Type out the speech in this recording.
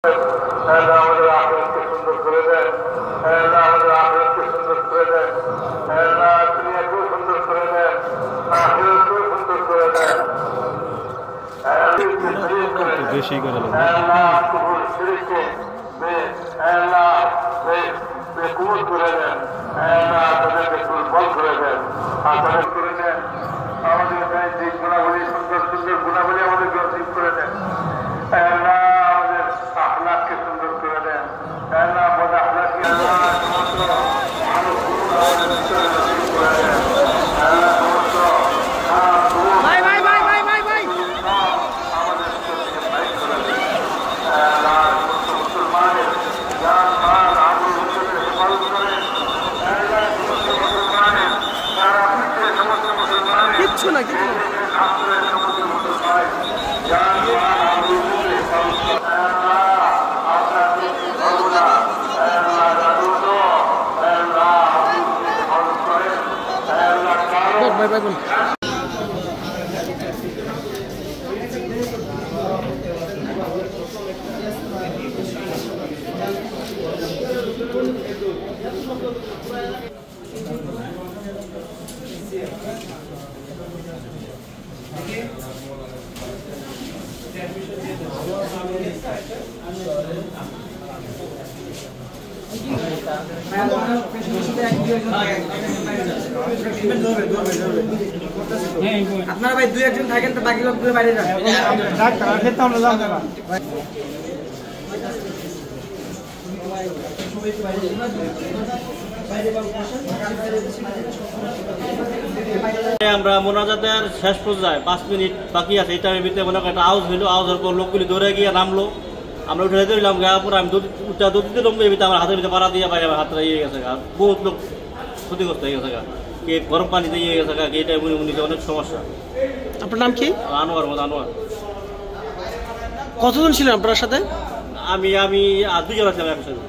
আমাদের আখেরাতকে সুন্দর করে দেন, আমাদের আখেরাতকে সুন্দর করে দেন, দুনিয়াকেও সুন্দর করে দেন, আখেরাতকেও সুন্দর করে দেন। বেশি করে বেকুল করে দেন, তাদেরকে দুর্বল করে দেন, তাদের করে দেন। আমাদের যে গুণাবলী সুন্দর সুন্দর গুণাবলী আমাদের গ্রহণ করে দেন, আমাদের আখলাককে সুন্দর করে দেন, বদ আখলাককে সমস্ত কিচ্ছু না আপনারা ভাই দুই একজন থাকেন তো বাকি লোকগুলো বাইরে যান। আমরা মোনাজাতের শেষ পর্যায়ে 5 মিনিট বাকি আছে। এই টাইমের ভিতরে মনে করেন একটা আওয়াজ হইলো, আওয়াজের পর লোকগুলি দৌড়ে গিয়ে নামলো, আমরা উঠে দিলাম গায়ে পরে আমি দুদিতে লম্বের ভিতরে আমার হাতের ভিতরে পাড়া দিয়ে বাইরে আমার হাতটা ইয়ে গেছে, বহুত লোক ক্ষতিগ্রস্ত হয়ে গেছে, কে গরম পানিতে ইয়ে গেছে, কে এটা নিতে অনেক সমস্যা। আপনার নাম কি? আনোয়ার আনোয়ার। কতজন ছিলেন আপনার সাথে? আমি 2 জন আছিলাম একসাথে।